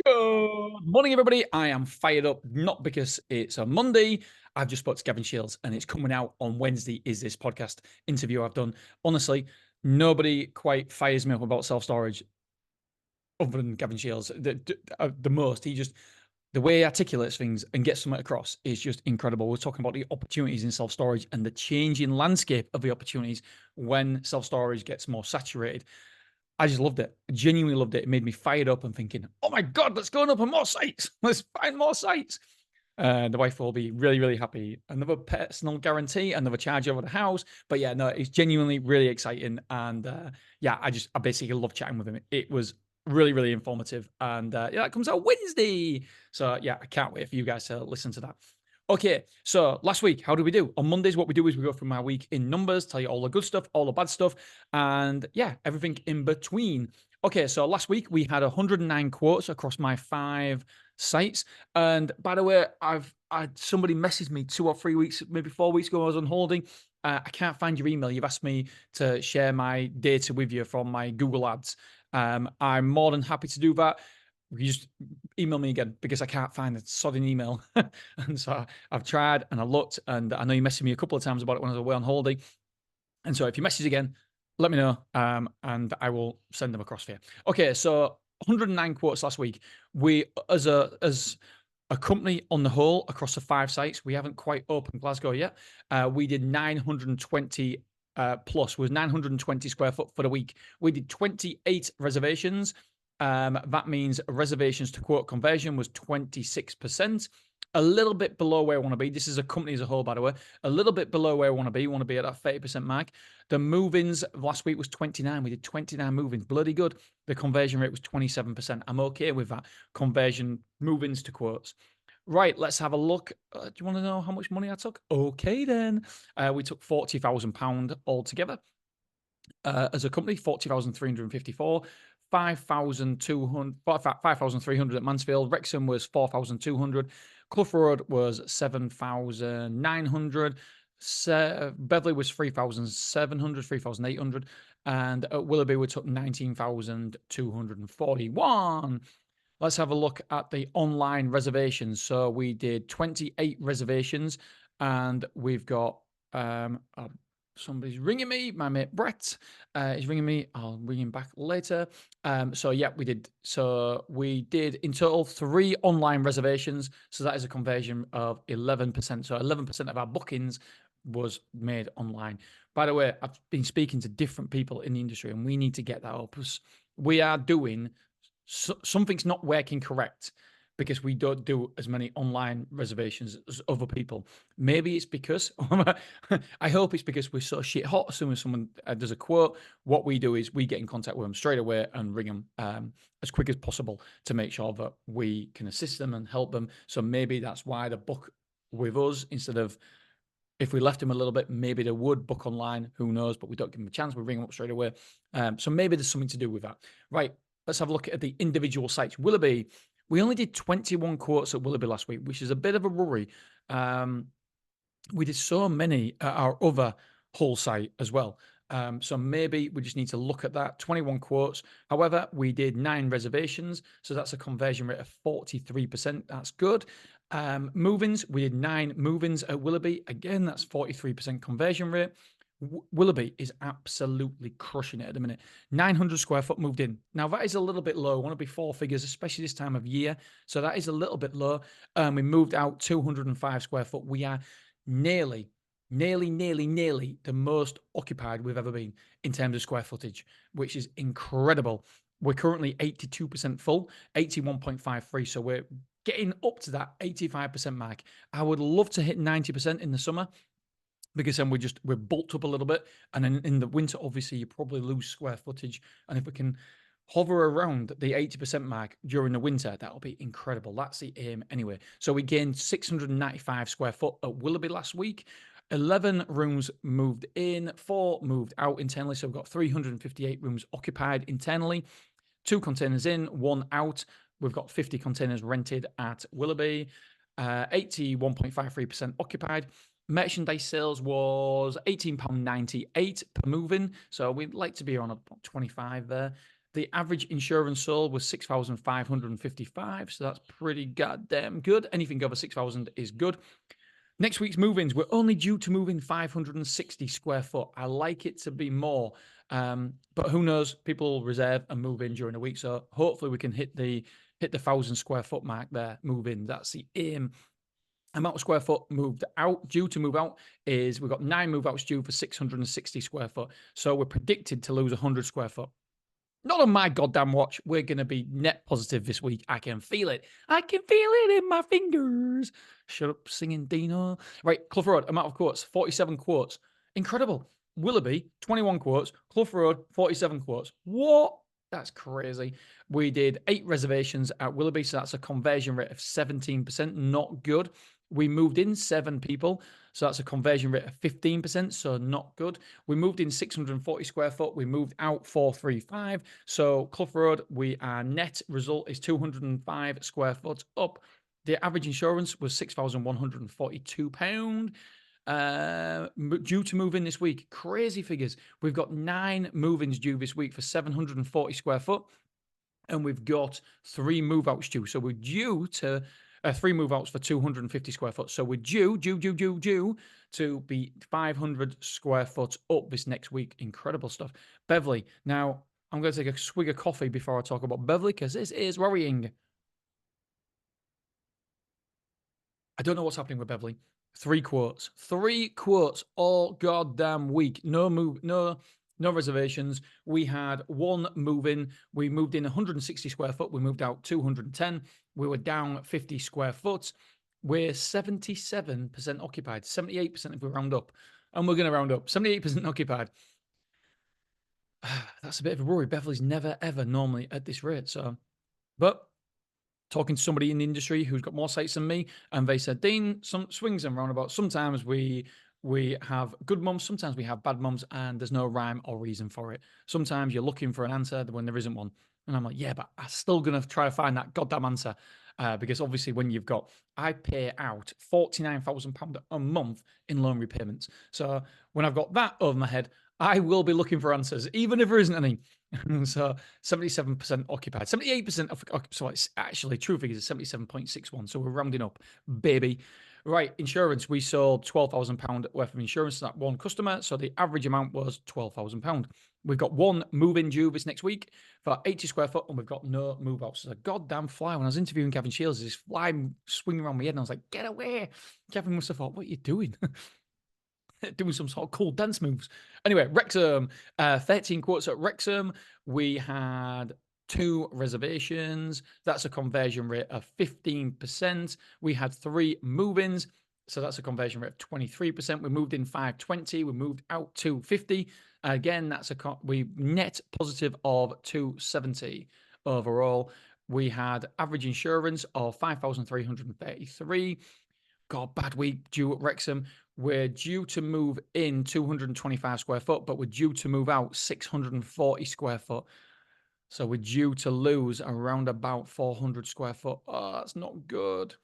Good morning, everybody. I am fired up, not because it's a Monday. I've just spoke to Gavin Shields, and it's coming out on Wednesday. Is this podcast interview I've done? Honestly, nobody quite fires me up about self storage other than Gavin Shields. The most the way he articulates things and gets something across is just incredible. We're talking about the opportunities in self storage and the changing landscape of the opportunities when self storage gets more saturated. I just loved it. Genuinely loved it. It made me fired up and thinking, oh my God, let's go and open more sites. Let's find more sites. The wife will be really, really happy. Another personal guarantee, another charge over the house. But yeah, no, it's genuinely really exciting. And yeah, I basically love chatting with him. It was really, really informative. And yeah, that comes out Wednesday. So yeah, I can't wait for you guys to listen to that. Okay, so last week, how did we do? On Mondays, what we do is we go through my week in numbers, tell you all the good stuff, all the bad stuff, and yeah, everything in between. Okay, so last week we had 109 quotes across my 5 sites. And by the way, somebody messaged me 2 or 3 weeks, maybe 4 weeks ago. I was on holiday. I can't find your email. You've asked me to share my data with you from my Google Ads. I'm more than happy to do that. You just email me again because I can't find the sodding email. And so I've tried and I looked, and I know you messaged me a couple of times about it when I was away on holiday. And so if you message again, let me know, and I will send them across for you. Okay, so 109 quotes last week. We, as a company on the whole, across the 5 sites, we haven't quite opened Glasgow yet. We did 920 plus, was 920 square foot for the week. We did 28 reservations. That means reservations to quote conversion was 26%. A little bit below where I want to be. This is a company as a whole, by the way. A little bit below where I want to be. We want to be at that 30% mark. The move-ins last week was 29. We did 29 move-ins. Bloody good. The conversion rate was 27%. I'm okay with that. Conversion move-ins to quotes. Right, let's have a look. Do you want to know how much money I took? Okay, then. We took £40,000 altogether. As a company, 40,354, 5,300 at Mansfield. Rexim was 4,200. Clough Road was 7,900. Beverly was 3,700, 3,800. And at Willoughby, we took 19,241. Let's have a look at the online reservations. So we did 28 reservations, and we've got somebody's ringing me. My mate Brett is ringing me. I'll ring him back later. So yeah, we did. So we did in total 3 online reservations. So that is a conversion of 11%. So 11% of our bookings was made online. By the way, I've been speaking to different people in the industry, and we need to get that up. We are doing something's not working correct because we don't do as many online reservations as other people. Maybe it's because, I hope it's because we're so shit hot. As soon as someone does a quote, what we do is we get in contact with them straight away and ring them as quick as possible to make sure that we can assist them and help them. So maybe that's why they book with us instead of, if we left them a little bit, maybe they would book online. Who knows? But we don't give them a chance. We ring them up straight away. So maybe there's something to do with that. Right. Let's have a look at the individual sites. Willoughby, we only did 21 quotes at Willoughby last week, which is a bit of a worry. We did so many at our other whole site as well. So maybe we just need to look at that. 21 quotes. However, we did 9 reservations. So that's a conversion rate of 43%. That's good. Move-ins, we did 9 move-ins at Willoughby. Again, that's 43% conversion rate. Willoughby is absolutely crushing it at the minute. 900 square foot moved in. Now, that is a little bit low. I want to be 4 figures, especially this time of year. So that is a little bit low. We moved out 205 square foot. We are nearly the most occupied we've ever been in terms of square footage, which is incredible. We're currently 82% full, 81.53. So we're getting up to that 85% mark. I would love to hit 90% in the summer, because then we're bulked up a little bit. And then in the winter, obviously, you probably lose square footage. And if we can hover around the 80% mark during the winter, that'll be incredible. That's the aim anyway. So we gained 695 square foot at Willoughby last week. 11 rooms moved in, 4 moved out internally. So we've got 358 rooms occupied internally, 2 containers in, 1 out. We've got 50 containers rented at Willoughby, 81.53% occupied. Merchandise sales was £18.98 per move-in. So we'd like to be around about 25 there. The average insurance sold was 6,555, so that's pretty goddamn good. Anything over 6,000 is good. Next week's move-ins, we're only due to move in 560 square foot. I like it to be more, but who knows? People will reserve and move in during the week, so hopefully we can hit the 1,000 square foot mark there. Move in. That's the aim. Amount of square foot moved out, due to move out, is we've got 9 move outs due for 660 square foot. So we're predicted to lose 100 square foot. Not on my goddamn watch. We're going to be net positive this week. I can feel it. I can feel it in my fingers. Shut up, singing Dino. Right, Clough Road, amount of quotes, 47 quotes. Incredible. Willoughby, 21 quotes. Clough Road, 47 quotes. What? That's crazy. We did 8 reservations at Willoughby, so that's a conversion rate of 17%. Not good. We moved in 7 people, so that's a conversion rate of 15%, so not good. We moved in 640 square foot. We moved out 435. So Clough Road, our net result is 205 square foot up. The average insurance was £6,142. Due to move in this week. Crazy figures. We've got 9 move-ins due this week for 740 square foot, and we've got 3 move-outs due. So we're due to 3 move-outs for 250 square foot. So we're due to be 500 square foot up this next week. Incredible stuff. Beverly. Now, I'm going to take a swig of coffee before I talk about Beverly, because this is worrying. I don't know what's happening with Beverly. 3 quotes. 3 quotes all goddamn week. No reservations. We had 1 move-in. We moved in 160 square foot. We moved out 210. We were down 50 square foot. We're 77% occupied. 78% if we round up. And we're going to round up. 78% occupied. That's a bit of a worry. Beverly's never, ever normally at this rate. So, but talking to somebody in the industry who's got more sites than me, and they said, Dean, some swings and roundabouts. Sometimes we have good months, sometimes we have bad months, and there's no rhyme or reason for it. Sometimes you're looking for an answer when there isn't one. And I'm like, yeah, but I'm still going to try to find that goddamn answer. Because obviously when I pay out £49,000 a month in loan repayments. So when I've got that over my head, I will be looking for answers, even if there isn't any. So 77% occupied, 78% so it's actually true figures is 77.61. So we're rounding up, baby. Right, insurance. We sold £12,000 worth of insurance to that one customer. So the average amount was £12,000. We've got 1 move-in due this next week for 80 square foot, and we've got no move-outs. It's a goddamn fly. When I was interviewing Gavin Shields, this fly swinging around my head, and I was like, get away. Gavin must have thought, what are you doing? Doing some sort of cool dance moves. Anyway, Rexim, 13 quotes at Rexim. We had 2 reservations. That's a conversion rate of 15%. We had 3 move-ins. So that's a conversion rate of 23%. We moved in 520. We moved out 250. Again, that's we net positive of 270 overall. We had average insurance of 5,333. God, bad week due at Wrexham. We're due to move in 225 square foot, but we're due to move out 640 square foot. So we're due to lose around about 400 square foot. Oh, that's not good.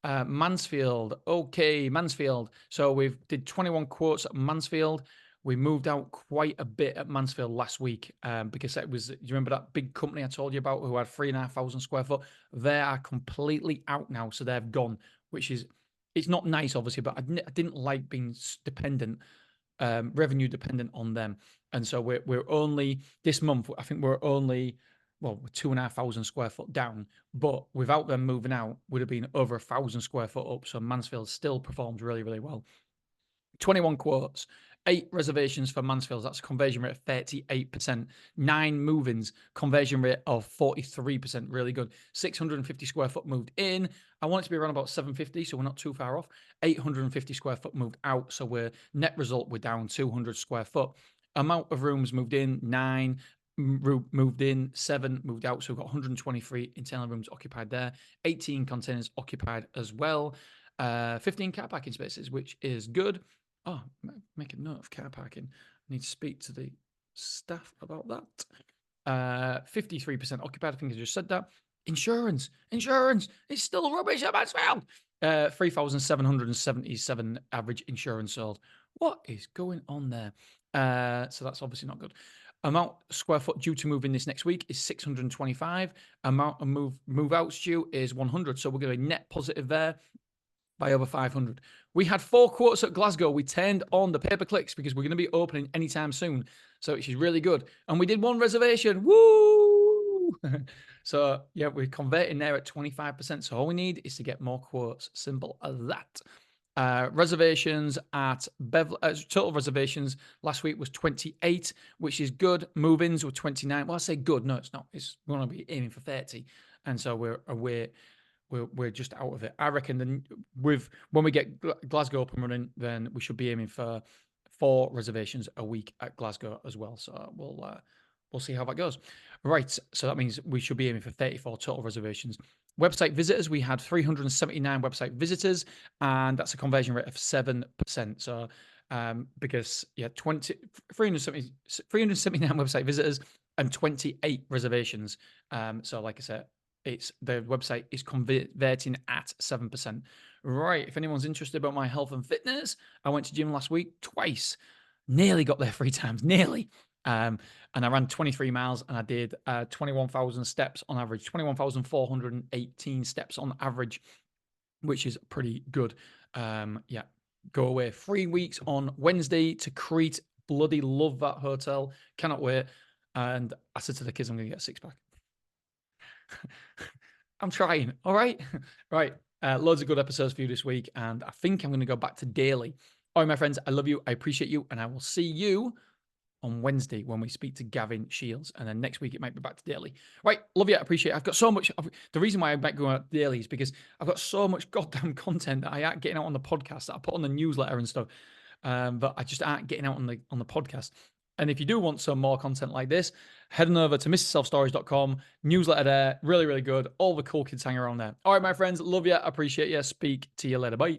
Mansfield. Okay, Mansfield. So we've did 21 quotes at Mansfield. We moved out quite a bit at Mansfield last week because it was, do you remember that big company I told you about who had 3,500 square foot? They are completely out now. So they've gone, which is, it's not nice, obviously, but I didn't like being dependent, revenue dependent on them. And so we're only, this month, I think we're only, well, we're 2,500 square foot down, but without them moving out, would have been over 1,000 square foot up. So Mansfield still performed really, really well. 21 quotes, 8 reservations for Mansfield. That's a conversion rate of 38%. 9 move-ins, conversion rate of 43%. Really good. 650 square foot moved in. I want it to be around about 750, so we're not too far off. 850 square foot moved out, so we're net result, we're down 200 square foot. Amount of rooms moved in, 9. Moved in, 7 moved out, so we've got 123 internal rooms occupied there. 18 containers occupied as well. 15 car parking spaces, which is good. Oh, make a note of car parking. I need to speak to the staff about that. 53% occupied. I think I just said that. Insurance. It's still rubbish at Mansfield. 3,777 average insurance sold. What is going on there? So that's obviously not good. Amount square foot due to move in this next week is 625. Amount of move outs due is 100. So we're going to be net positive there by over 500. We had 4 quotes at Glasgow. We turned on the pay-per-clicks because we're going to be opening anytime soon. So which is really good. And we did 1 reservation. Woo! So yeah, we're converting there at 25%. So all we need is to get more quotes. Simple as that. Reservations at Beverly, total reservations last week was 28, which is good. Move-ins were 29. Well, I say good. No, it's not. We're going to be aiming for 30. And so we're just out of it. I reckon when we get Glasgow up and running, then we should be aiming for 4 reservations a week at Glasgow as well. So we'll see how that goes. Right. So that means we should be aiming for 34 total reservations. Website visitors, we had 379 website visitors, and that's a conversion rate of 7%. So because 379 website visitors and 28 reservations. So like I said, the website is converting at 7%. Right. If anyone's interested about my health and fitness, I went to gym last week twice. Nearly got there 3 times. Nearly. And I ran 23 miles and I did 21,000 steps on average, 21,418 steps on average, which is pretty good. Go away 3 weeks on Wednesday to Crete. Bloody love that hotel. Cannot wait. And I said to the kids, I'm going to get a 6-pack. I'm trying. All right. Right. Loads of good episodes for you this week. And I think I'm going to go back to daily. All right, my friends, I love you. I appreciate you. And I will see you on Wednesday when we speak to Gavin Shields. And then next week, it might be back to daily. Right. Love you. I appreciate it. I've got so much. The reason why I might go out daily is because I've got so much goddamn content that I aren't getting out on the podcast that I put on the newsletter and stuff. But I just aren't getting out on the podcast. And if you do want some more content like this, head on over to mrselfstorage.com. Newsletter there. Really, really good. All the cool kids hang around there. All right, my friends. Love you. Appreciate you. Speak to you later. Bye.